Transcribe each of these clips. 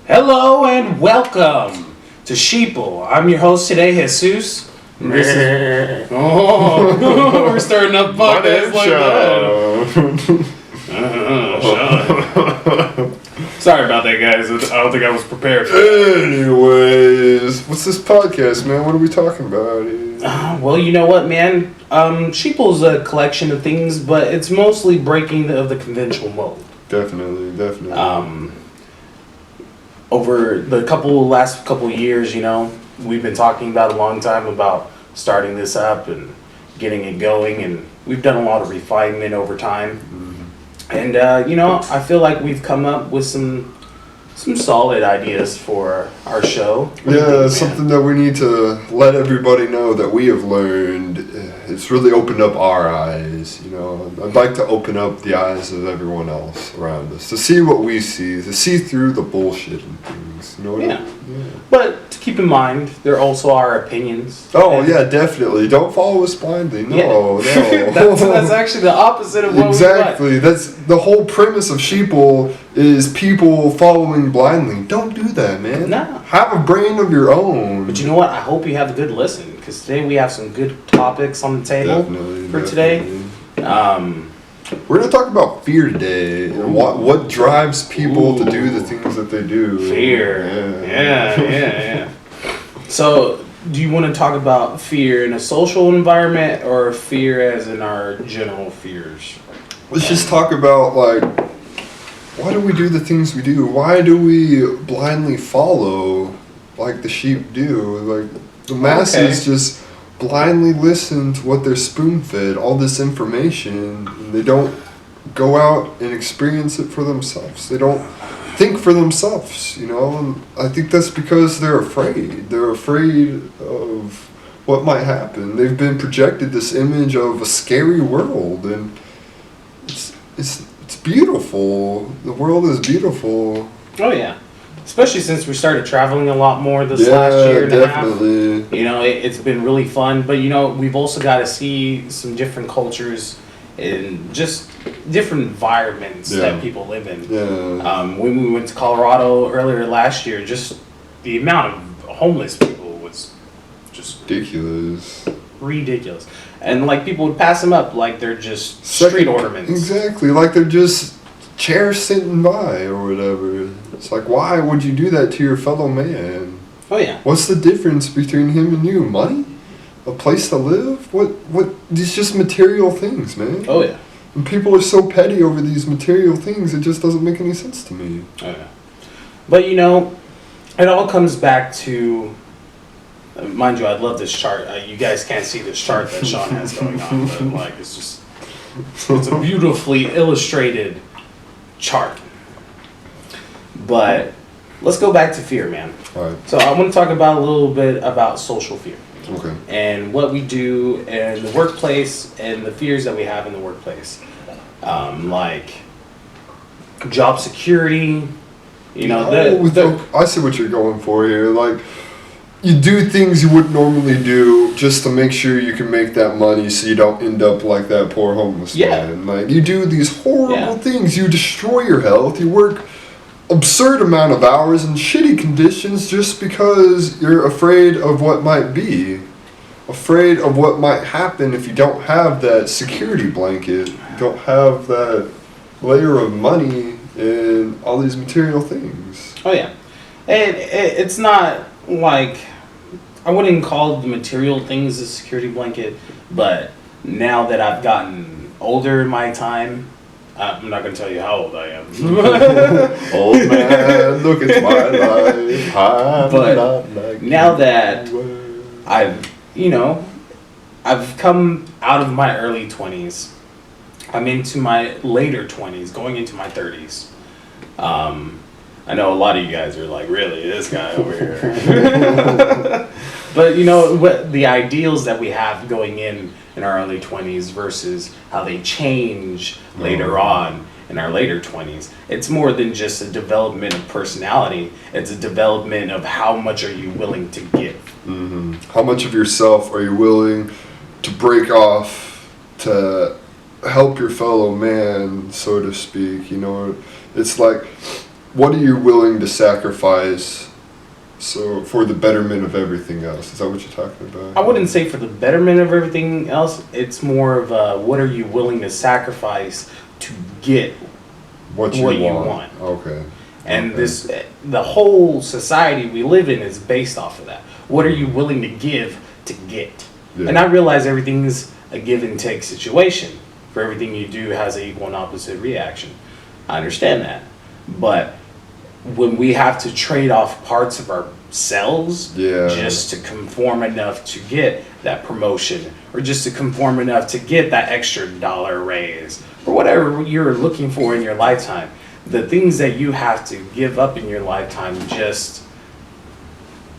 Hello and welcome to Sheeple. I'm your host today, Jesus. We're starting up podcasts like that. Sorry about that, guys. I don't think I was prepared for that. Anyways, what's this podcast, man? What are we talking about here? Well, you know what, man? Sheeple's a collection of things, but it's mostly breaking of the conventional mold. Definitely. Over the last couple years, we've been talking about a long time about starting this up and getting it going, and we've done a lot of refinement over time. And I feel like we've come up with some solid ideas for our show. Something that we need to let everybody know that we have learned. It's really opened up our eyes. I'd like to open up the eyes of everyone else around us to see what we see, to see through the bullshit and things. Yeah. But to keep in mind, there also are opinions. Oh, yeah, definitely. Don't follow us blindly. No. That's actually the opposite of what Exactly. That's the whole premise of Sheeple is people following blindly. Don't do that, man. No. Have a brain of your own. But you know what? I hope you have a good listen, because today we have some good topics on the table today. We're going to talk about fear today and what drives people to do the things that they do. Fear. Yeah. So, do you want to talk about fear in a social environment or fear as in our general fears? Let's just talk about, why do we do the things we do? Why do we blindly follow like the sheep do? The masses just blindly listen to what they're spoon-fed, all this information, and they don't go out and experience it for themselves. They don't think for themselves, and I think that's because they're afraid. They're afraid of what might happen. They've been projected this image of a scary world, and it's beautiful. The world is beautiful. Oh, yeah. Especially since we started traveling a lot more this last year and a half. It's been really fun. But, we've also got to see some different cultures and just different environments that people live in. When we went to Colorado earlier last year, just the amount of homeless people was just ridiculous. And, people would pass them up like they're just street ornaments. Exactly. Like they're just chairs sitting by or whatever. It's like, why would you do that to your fellow man? Oh, yeah. What's the difference between him and you? Money? A place to live? What? These just material things, man. Oh, yeah. And people are so petty over these material things, it just doesn't make any sense to me. Oh, yeah. But, it all comes back to, mind you, I love this chart. You guys can't see this chart that Sean has going on, but, it's a beautifully illustrated chart. But let's go back to fear, man. All right. So I want to talk about a little bit about social fear. Okay. And what we do in the workplace and the fears that we have in the workplace. Like job security, I see what you're going for here. You do things you wouldn't normally do just to make sure you can make that money so you don't end up like that poor homeless man. You do these horrible things. You destroy your health. You work absurd amount of hours in shitty conditions just because you're afraid of what might be. Afraid of what might happen if you don't have that security blanket. You don't have that layer of money and all these material things. Oh, yeah. And it's not I wouldn't call the material things a security blanket, but now that I've gotten older in my time, I'm not going to tell you how old I am. Old man, look at my life. But now that I've come out of my early 20s, I'm into my later 20s, going into my 30s. I know a lot of you guys are like, really, this guy over here. But what the ideals that we have going in our early 20s versus how they change later on in our later 20s. It's more than just a development of personality. It's a development of how much are you willing to give. Mm-hmm. How much of yourself are you willing to break off to help your fellow man, so to speak? It's like what are you willing to sacrifice so for the betterment of everything else? Is that what you're talking about? I wouldn't say for the betterment of everything else. It's more of what are you willing to sacrifice to get What you want. Okay. And the whole society we live in is based off of that. What are you willing to give to get? Yeah. And I realize everything's a give and take situation. For everything you do has an equal and opposite reaction. I understand that. But when we have to trade off parts of ourselves just to conform enough to get that promotion, or just to conform enough to get that extra dollar raise, or whatever you're looking for in your lifetime, the things that you have to give up in your lifetime just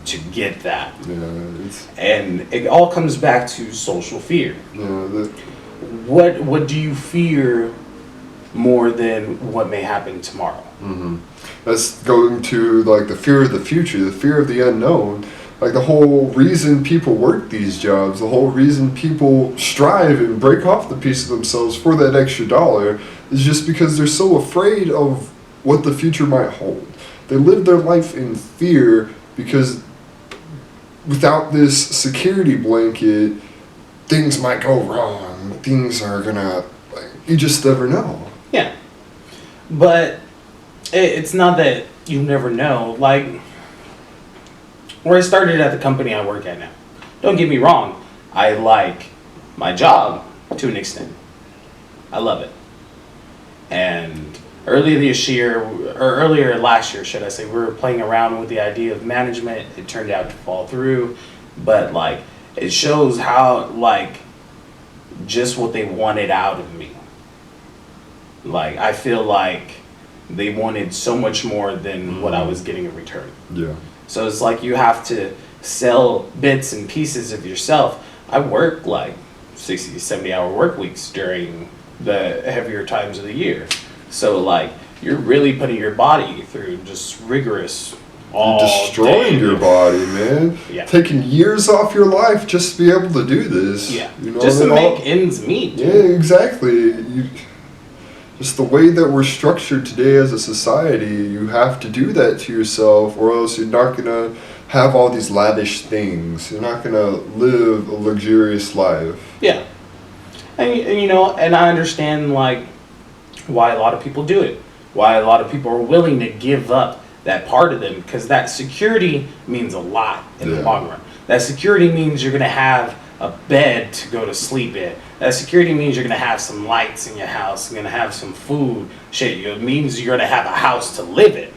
to get that. And it all comes back to social fear. What do you fear more than what may happen tomorrow? That's going to like the fear of the future, the fear of the unknown. Like the whole reason people work these jobs, the whole reason people strive and break off the piece of themselves for that extra dollar is just because they're so afraid of what the future might hold. They live their life in fear because without this security blanket, things might go wrong. Things are gonna, like, you just never know. Yeah. But it's not that you never know. Like, where I started at the company I work at now. Don't get me wrong. I like my job to an extent. I love it. And earlier last year, should I say, we were playing around with the idea of management. It turned out to fall through. But, like, it shows how, like, just what they wanted out of me. Like, I feel like they wanted so much more than what I was getting in return. Yeah. So it's like you have to sell bits and pieces of yourself. I work like 60, 70-hour work weeks during the heavier times of the year. So, like, you're really putting your body through just rigorous all destroying day. Your body, man. Yeah. Taking years off your life just to be able to do this. Yeah. You know, just to make ends meet. Yeah, exactly. Just the way that we're structured today as a society, you have to do that to yourself, or else you're not going to have all these lavish things. You're not going to live a luxurious life. Yeah. And you know, and I understand, like, why a lot of people do it. Why a lot of people are willing to give up that part of them, because that security means a lot in the long run. That security means you're going to have a bed to go to sleep in. That security means you're going to have some lights in your house. You're going to have some food. It means you're going to have a house to live in.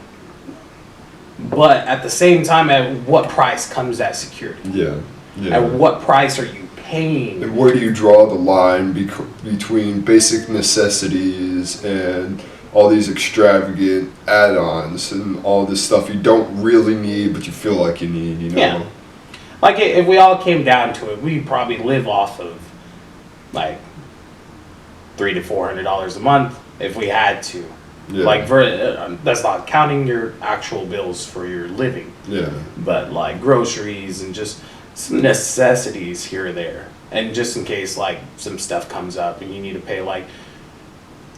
But at the same time, at what price comes that security? Yeah. At what price are you paying? And where do you draw the line between basic necessities and all these extravagant add-ons and all this stuff you don't really need but you feel like you need, you know? Yeah. Like, if we all came down to it, we'd probably live off of, like, $300 to $400 a month if we had to. Yeah. Like, that's not counting your actual bills for your living. Yeah. But, like, groceries and just some necessities here or there. And just in case, like, some stuff comes up and you need to pay, like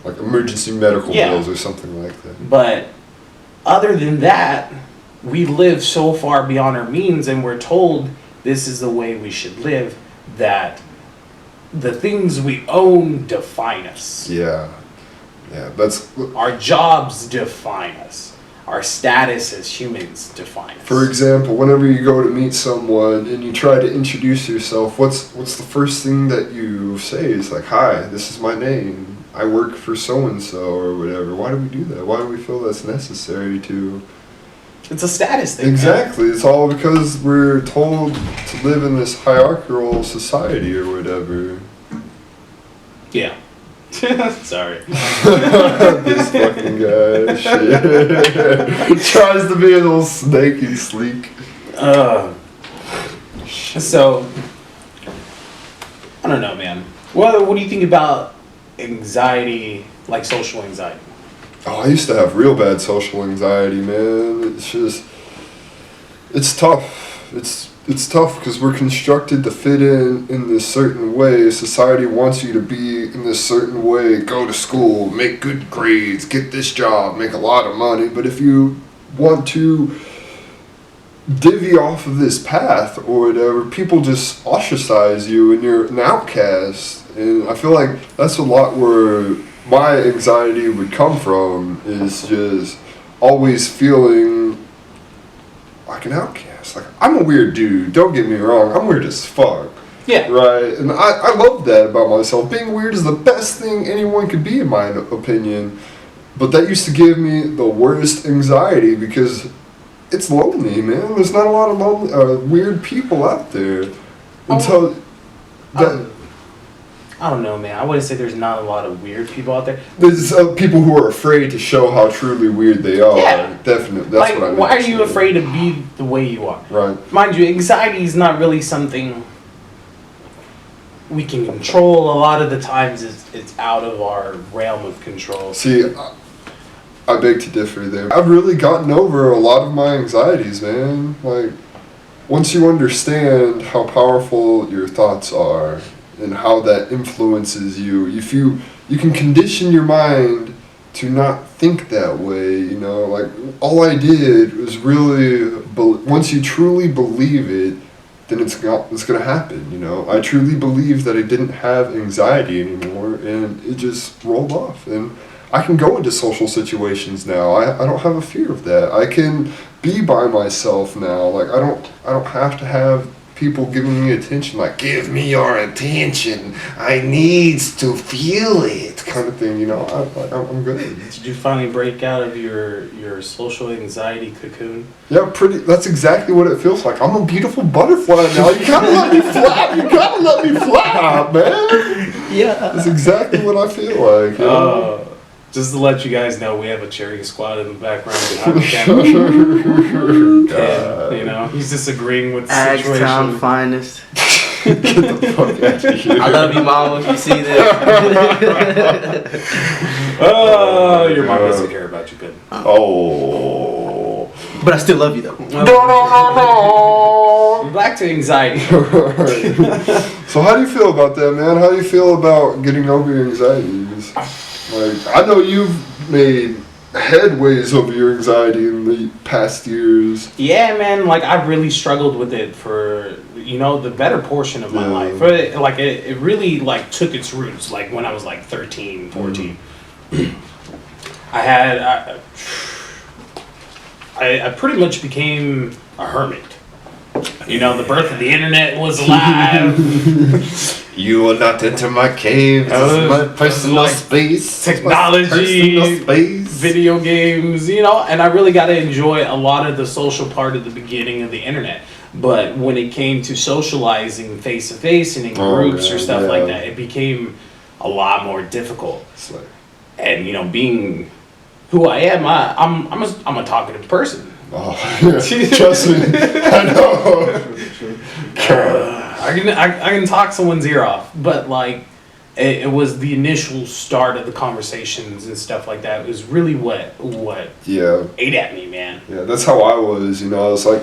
emergency medical bills or something like that. But other than that, we live so far beyond our means, and we're told this is the way we should live, that the things we own define us. Yeah. That's our jobs define us. Our status as humans define us. For example, whenever you go to meet someone and you try to introduce yourself, what's the first thing that you say? It's like, "Hi, this is my name. I work for so-and-so," or whatever. Why do we do that? Why do we feel that's necessary to... It's a status thing. Exactly. Man. It's all because we're told to live in this hierarchical society or whatever. Yeah. Sorry. This fucking guy. Shit. Tries to be a little snaky sleek. So, I don't know, man. What do you think about anxiety, like social anxiety? Oh, I used to have real bad social anxiety, man. It's just, it's tough. it's tough because we're constructed to fit in this certain way. Society wants you to be in this certain way. Go to school, make good grades, get this job, make a lot of money. But if you want to divvy off of this path or whatever, people just ostracize you and you're an outcast. And I feel like that's a lot where my anxiety would come from, is just always feeling like an outcast. Like, I'm a weird dude, don't get me wrong, I'm weird as fuck. Yeah. Right? And I love that about myself. Being weird is the best thing anyone could be, in my opinion. But that used to give me the worst anxiety because it's lonely, man. There's not a lot of lonely, weird people out there. Until I don't know, man. I wouldn't say there's not a lot of weird people out there. There's people who are afraid to show how truly weird they are. Yeah. Definitely. That's like, what I mean. why are you afraid to be the way you are? Right. Mind you, anxiety is not really something we can control. A lot of the times it's out of our realm of control. See, I beg to differ there. I've really gotten over a lot of my anxieties, man. Like, once you understand how powerful your thoughts are and how that influences you, if you can condition your mind to not think that way, you know, like, all I did was really, once you truly believe it, then it's gonna happen, you know. I truly believed that I didn't have anxiety anymore, and it just rolled off. And I can go into social situations now. I don't have a fear of that. I can be by myself now. Like, I don't have to have people giving me attention. Like, give me your attention. I needs to feel it, kind of thing. You know, I'm good. Did you finally break out of your social anxiety cocoon? Yeah, that's exactly what it feels like. I'm a beautiful butterfly now. You gotta let me fly. You gotta let me fly, man. Yeah. That's exactly what I feel like. You know? Just to let you guys know, we have a cheering squad in the background behind the camera. And, you know, he's disagreeing with the situation. Agtown finest. Get the fuck out of here. I love you, Mama, if you see this. Oh, your mom doesn't care about you, Ben. Oh. But I still love you, though. Back to anxiety. So how do you feel about that, man? How do you feel about getting over your anxieties? Like, I know you've made headways over your anxiety in the past years. Yeah, man. Like, I've really struggled with it for, you know, the better portion of my life. Like, it really, like, took its roots, like, when I was, like, 13, 14. I pretty much became a hermit. You know, the birth of the internet was alive. You will not enter my cave. This is my personal space. Technology, video games, you know, and I really got to enjoy a lot of the social part at the beginning of the internet. But when it came to socializing face to face and in groups or stuff like that, it became a lot more difficult. And, you know, being who I am, I'm a talkative person. Oh, trust me, I know. I can talk someone's ear off, but like it was the initial start of the conversations and stuff like that. It was really what ate at me, man. Yeah, that's how I was. You know, I was like,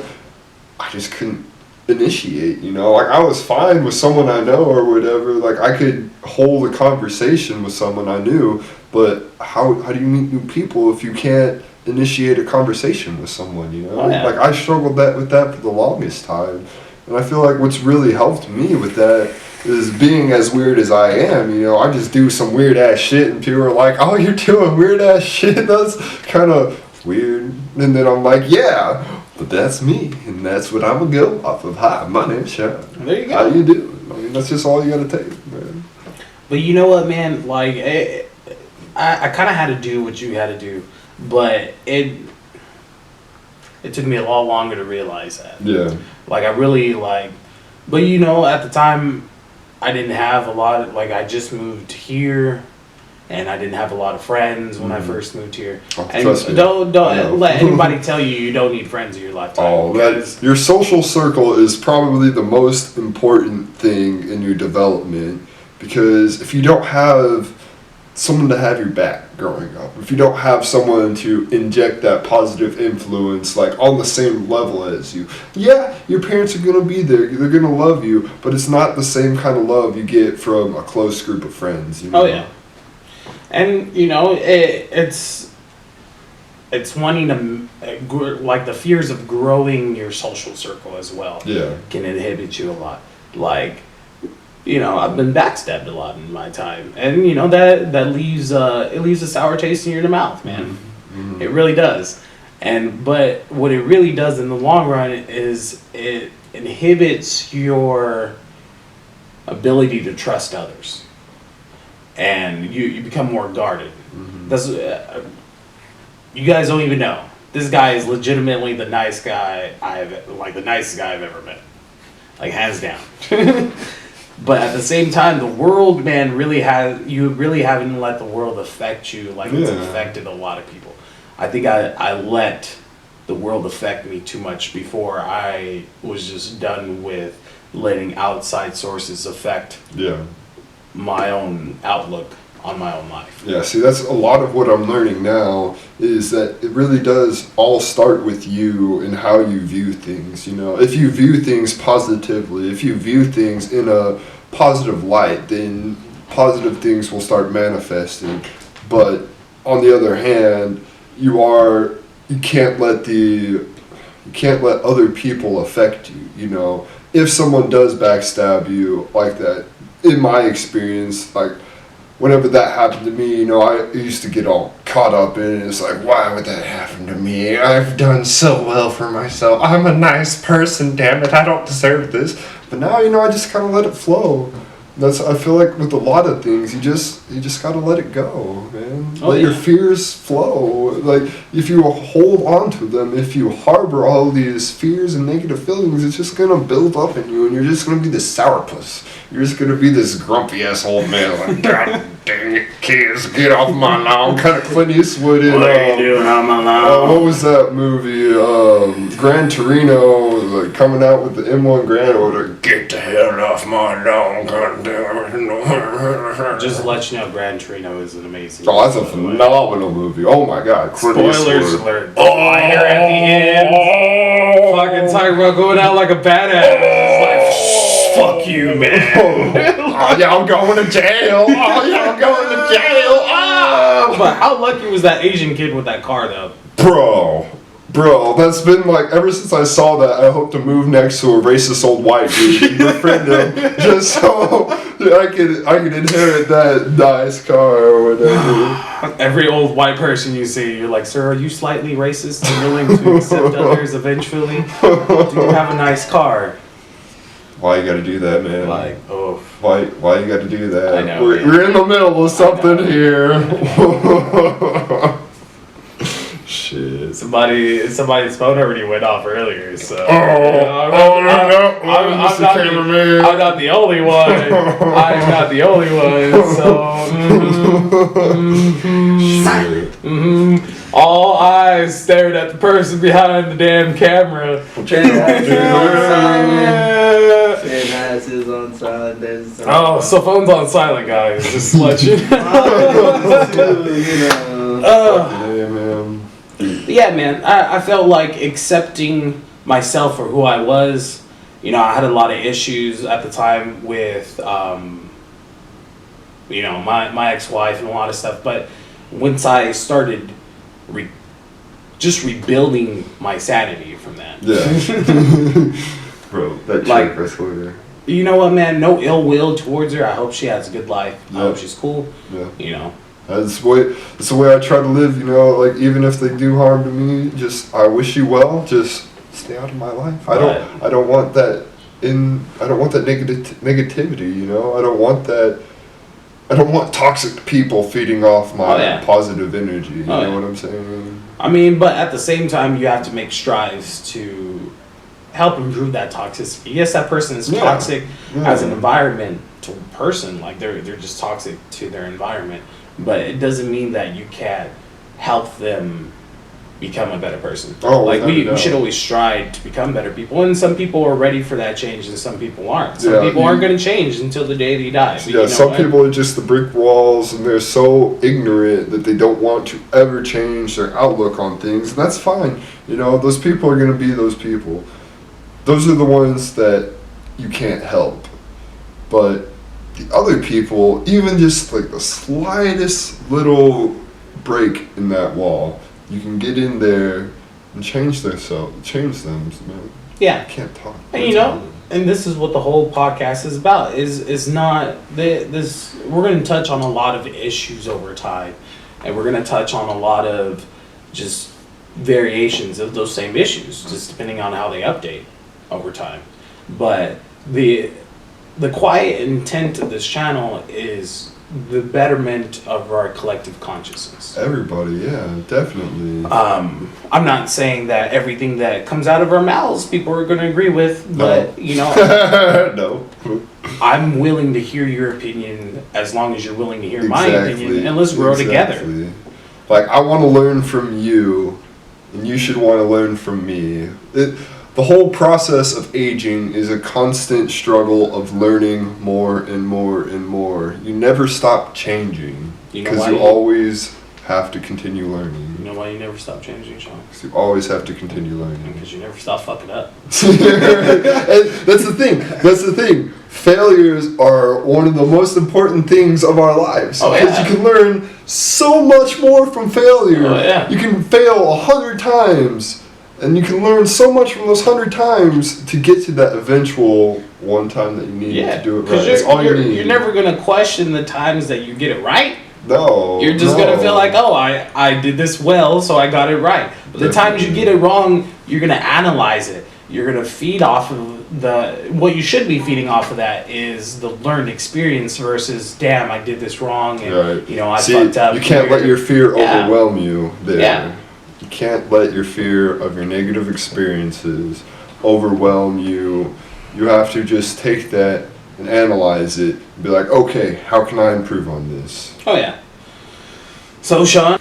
I just couldn't initiate. You know, like I was fine with someone I know or whatever. Like I could hold a conversation with someone I knew, but how do you meet new people if you can't initiate a conversation with someone, you know? Like I struggled with that for the longest time. And I feel like what's really helped me with that is being as weird as I am, you know, I just do some weird ass shit and people are like, oh, you're doing weird ass shit, that's kind of weird. And then I'm like, yeah, but that's me, and that's what I'm gonna go off of. Hi, my name's Sean. There you go. How you doing? I mean, that's just all you gotta take, man. But you know what, man, like I kind of had to do what you had to do. But it took me a lot longer to realize that. Yeah. Like, I really, like... But, you know, at the time, I didn't have a lot of... Like, I just moved here, and I didn't have a lot of friends when I first moved here. Oh, and trust me. Don't let anybody tell you don't need friends in your lifetime. Oh, your social circle is probably the most important thing in your development. Because if you don't have someone to have your back growing up, if you don't have someone to inject that positive influence like on the same level as you, yeah, your parents are going to be there, they're going to love you, but it's not the same kind of love you get from a close group of friends, you know? Oh yeah. And you know, it's wanting to like the fears of growing your social circle as well. Yeah. Can inhibit you a lot. Like, you know, I've been backstabbed a lot in my time, and you know that leaves it leaves a sour taste in your mouth, man. Mm-hmm. It really does. But what it really does in the long run is it inhibits your ability to trust others, and you become more guarded. Mm-hmm. That's you guys don't even know. This guy is legitimately the nicest guy I've ever met, like hands down. But at the same time, the world, man, you really haven't let the world affect you like it's affected a lot of people. I think I let the world affect me too much before I was just done with letting outside sources affect my own outlook on my own life. Yeah, see, that's a lot of what I'm learning now, is that it really does all start with you and how you view things, you know. If you view things positively, if you view things in a positive light, then positive things will start manifesting. But on the other hand, you can't let other people affect you, you know. If someone does backstab you like that, in my experience, like, whenever that happened to me, you know, I used to get all caught up in it. It's like, why would that happen to me? I've done so well for myself. I'm a nice person, damn it. I don't deserve this. But now, you know, I just kind of let it flow. I feel like with a lot of things, you just gotta let it go, man. Let your fears flow. Like, if you hold on to them, if you harbor all these fears and negative feelings, it's just gonna build up in you, and you're just gonna be this sourpuss. You're just gonna be this grumpy ass old man, like, God dang it, kids, get off my lawn. Kind of Clint Eastwood in, What are you doing on my lawn? what was that movie? Gran Torino, like, coming out with the M1 Gran Order. Get the hell off my lawn, God damn it. Just to let you know, Gran Torino is an amazing. Oh, that's a phenomenal movie. Oh my God. Clint Spoilers Eastwood. alert. Oh, I hear at the end. Fucking talking about going out like a badass. It's like, fuck you, man. Oh, y'all going to jail. Oh, y'all going to jail. Oh. But how lucky was that Asian kid with that car, though? Bro, that's been like, ever since I saw that, I hope to move next to a racist old white dude and befriend him, just so I could inherit that nice car or whatever. Every old white person you see, you're like, sir, are you slightly racist and willing to accept others eventually? Do you have a nice car? Why you gotta do that, man? Like, oh. Why you gotta do that? I know, We're in the middle of something here. Shit. Somebody's phone already went off earlier, so. I'm not the only one. I'm not the only one, so. All eyes stared at the person behind the damn camera. Is on silent. Oh, so phone's on silent, guys. Just to let you know. Yeah, man. I felt like accepting myself for who I was. You know, I had a lot of issues at the time with, you know, my ex-wife and a lot of stuff. But once I started just rebuilding my sanity from that. Yeah. Bro, that chick right there. You know what, man? No ill will towards her. I hope she has a good life. I hope she's cool. Yeah. You know. That's the way I try to live, you know, like, even if they do harm to me, just, I wish you well, just stay out of my life. I don't want that negativity, you know. I don't want toxic people feeding off my positive energy, you know what I'm saying? I mean, but at the same time, you have to make strives to help improve that toxicity. Yes, that person is toxic as an environment to person, like they're just toxic to their environment. But it doesn't mean that you can't help them become a better person. Oh, like without a we doubt. should always strive to become better people, and some people are ready for that change and some people aren't. Some Yeah, people aren't going to change until the day they die. But Yeah, you know some what? people are just the brick walls, and they're so ignorant that they don't want to ever change their outlook on things, and that's fine. You know, those people are going to be those people. Those are the ones that you can't help. But the other people, even just like the slightest little break in that wall, you can get in there and change them. Man. Yeah. I can't talk. And you know, and this is what the whole podcast is about. Is not this. We're going to touch on a lot of issues over time, and we're going to touch on a lot of just variations of those same issues, just depending on how they update over time. But the quiet intent of this channel is the betterment of our collective consciousness. Everybody, yeah, definitely. I'm not saying that everything that comes out of our mouths people are going to agree with, but you know, No. I'm willing to hear your opinion as long as you're willing to hear my opinion, and let's grow together. Like, I want to learn from you, and you should want to learn from me. The whole process of aging is a constant struggle of learning more and more and more. You never stop changing, You know because why you you- always have to continue learning. You know why you never stop changing, Sean? 'Cause you always have to continue learning. Because you never stop fucking up. And that's the thing. That's the thing. Failures are one of the most important things of our lives. Oh, Because yeah. you can learn so much more from failure. Oh, yeah. You can fail 100 times, and you can learn so much from those 100 times to get to that eventual one time that you need Yeah, to do it right. because That's all you need. you're never going to question the times that you get it right. No. You're just going to feel like, oh, I did this well, so I got it right. But the times you get it wrong, you're going to analyze it. You're going to feed off of what you should be feeding off of that is the learned experience versus, damn, I did this wrong, and, Right. you know, I See, fucked up. you can't here. let your fear Yeah. overwhelm you there. Yeah. You can't let your fear of your negative experiences overwhelm you. You have to just take that and analyze it and be like, okay, how can I improve on this? Oh, yeah. So, Sean,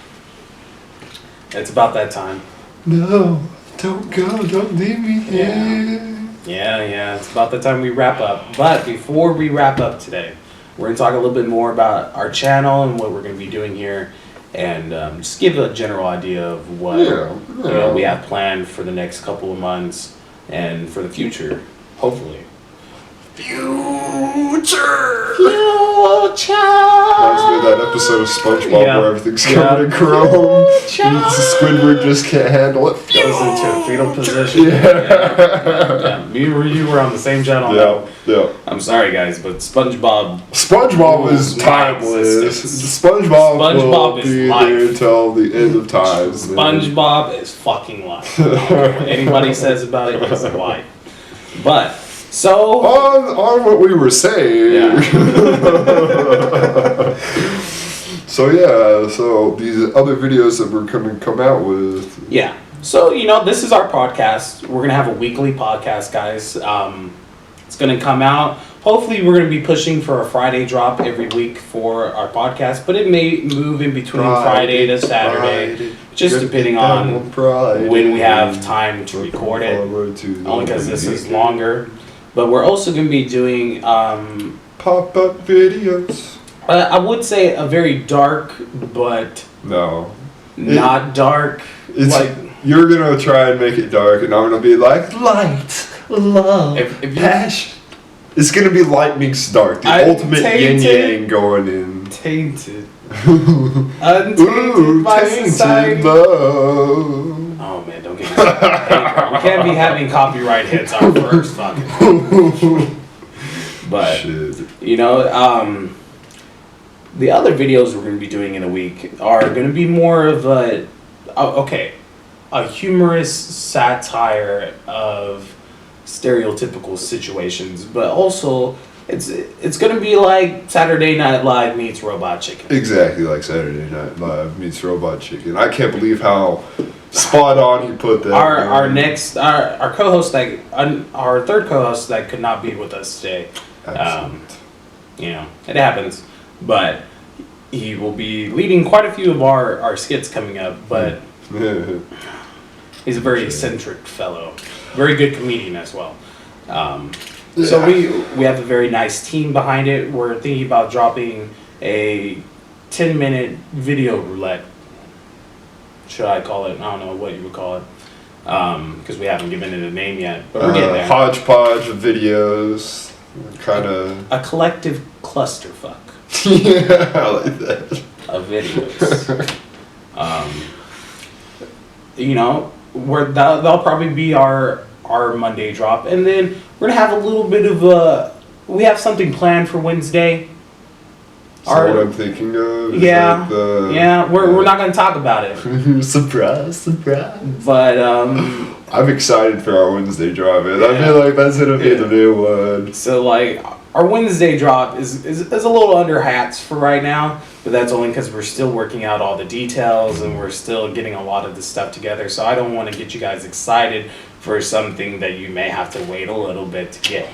it's about that time. No, don't go, don't leave me here. Yeah, it's about the time we wrap up. But before we wrap up today, we're going to talk a little bit more about our channel and what we're going to be doing here, and just give a general idea of what Yeah. you know, we have planned for the next couple of months and for the future, hopefully. Future! Reminds me of that episode of SpongeBob Yeah. where everything's Yeah. covered in chrome. Squidward just can't handle it. Goes into a fetal position. Yeah. Me and you were on the same channel. Yeah. I'm sorry, guys, but SpongeBob. SpongeBob is My timeless. existence. SpongeBob SpongeBob will is be life. there till the end of time. man. SpongeBob is fucking life. I don't care what anybody says about it, it's life. But so On what we were saying. So these other videos that we're going to come out with. yeah. So, you know, this is our podcast. We're gonna have a weekly podcast, guys. It's gonna come out. Hopefully, we're gonna be pushing for a Friday drop every week for our podcast, but it may move in between Friday to Saturday, just depending on when we have time to record it. Only because this is longer. But we're also gonna be doing, Pop-up videos. I would say a very dark, but No. not dark. It's like you're gonna try and make it dark, and I'm gonna be like light, love, if you, passion. It's gonna be light meets dark, the I'm ultimate yin tainted. yang going in. tainted, untainted by society. Love. Oh man, don't get me started. We can't be having copyright hits our first fucking. But Shit. you know, the other videos we're going to be doing in a week are going to be more of a humorous satire of stereotypical situations, but also it's going to be like Saturday Night Live meets Robot Chicken. Exactly like Saturday Night Live meets Robot Chicken. I can't believe how spot on he put that. Our co-host our third co-host that could not be with us today. Excellent. You know, it happens, but he will be leading quite a few of our skits coming up. But He's a very eccentric fellow, very good comedian as well. So we have a very nice team behind it. We're thinking about dropping a 10-minute video roulette. Should I call it? I don't know what you would call it, because we haven't given it a name yet. But we're getting there. Hodgepodge of videos, kind of a collective clusterfuck. Yeah, I like that. Of videos. You know, that'll probably be our Monday drop, and then we're gonna have a little bit of we have something planned for Wednesday. So what I'm thinking of is we're not gonna talk about it. Surprise. But I'm excited for our Wednesday drop. I feel like that's gonna be the new one. So like our Wednesday drop is a little under hats for right now, but that's only because we're still working out all the details and we're still getting a lot of the stuff together. So I don't want to get you guys excited for something that you may have to wait a little bit to get.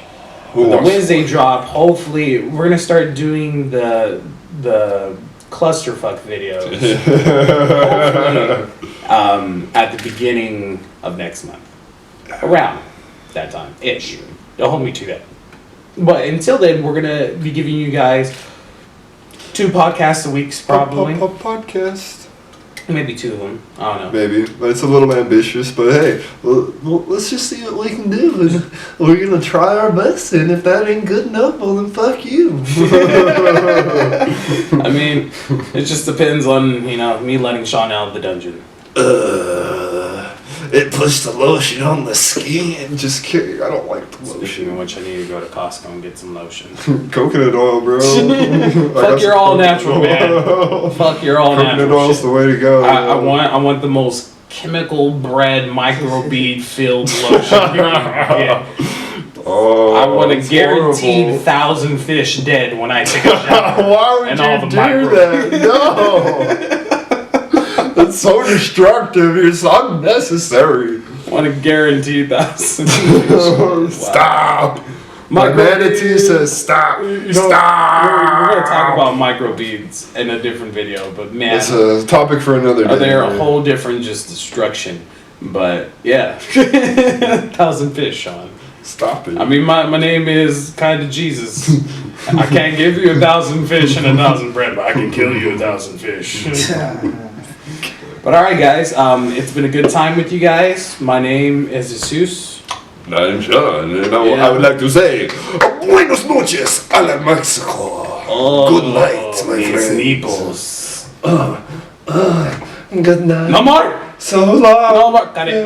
The Wednesday drop, hopefully we're gonna start doing the clusterfuck videos. Hopefully, at the beginning of next month, around that time ish. Don't hold me to that. But until then, we're gonna be giving you guys 2 podcasts a week, probably. Podcast. Maybe 2 of them. I don't know. Maybe, but it's a little ambitious. But hey, let's just see what we can do, and we're gonna try our best. And if that ain't good enough, well then fuck you. I mean, it just depends on me letting Sean out of the dungeon. It puts the lotion on the skin. Just kidding. I don't like the lotion. Speaking of which, I need to go to Costco and get some lotion. Coconut oil, bro. Fuck your all natural, man. Fuck your all natural. Coconut oil's the way to go. I want the most chemical bred microbead filled lotion you can get. Oh, I want a guaranteed 1,000 fish dead when I take a shower. Why would you do that? No. That's so destructive. It's unnecessary. I want a guaranteed 1,000 fish. Stop. My manatee says stop. Stop. We're going to talk about microbeads in a different video, but man. It's a topic for another day. They're a whole different just destruction. But yeah. 1,000 fish, Sean. Stop it. I mean, my name is kind of Jesus. I can't give you 1,000 fish and 1,000 bread, but I can kill you 1,000 fish. But alright guys, it's been a good time with you guys. My name is Jesus. I'm Sean, and I would like to say, Buenos noches a la Mexico. Good night, my friends. Naples. Good night. No more! So long. No more. Got it.